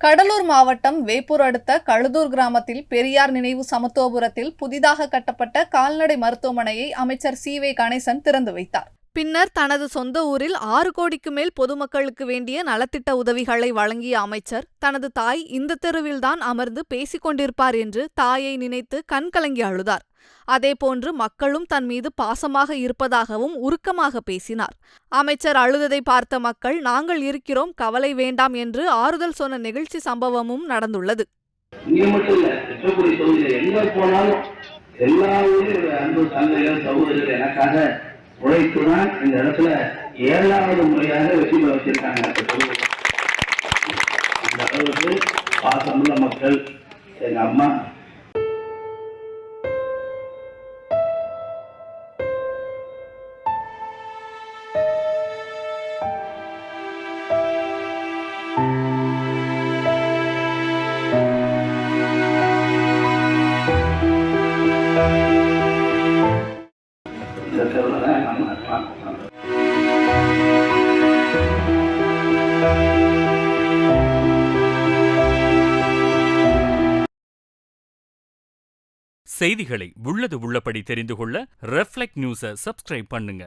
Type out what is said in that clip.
கடலூர் மாவட்டம் வேப்பூர் அடுத்த கழுதூர் கிராமத்தில் பெரியார் நினைவு சமத்துவபுரத்தில் புதிதாக கட்டப்பட்ட கால்நடை மருத்துவமனையை அமைச்சர் சி.வே. கணேசன் திறந்து வைத்தார். பின்னர் தனது சொந்த ஊரில் 6 கோடிக்கு மேல் பொதுமக்களுக்கு வேண்டிய நலத்திட்ட உதவிகளை வழங்கிய அமைச்சர் தனது தாய் இந்த தெருவில்தான் அமர்ந்து பேசிக் கொண்டிருப்பார் என்று தாயை நினைத்து கண்கலங்கி அழுதார். அதேபோன்று மக்களும் தன் மீது பாசமாக இருப்பதாகவும் உருக்கமாக பேசினார். அமைச்சர் அழுததை பார்த்த மக்கள் நாங்கள் இருக்கிறோம், கவலை வேண்டாம் என்று ஆறுதல் சொன்ன நிகழ்ச்சி சம்பவமும் நடந்துள்ளது. உழைத்துதான் இந்த இடத்துல 7வது முறையாக வெற்றி பெற வச்சிருக்காங்க. அந்த அளவுக்கு பாசமுள்ள மக்கள். எங்க அம்மா செய்திகளை உள்ளது உள்ளபடி தெரிந்து கொள்ள ரெஃப்ளெக்ட் நியூஸை சப்ஸ்கிரைப் பண்ணுங்க.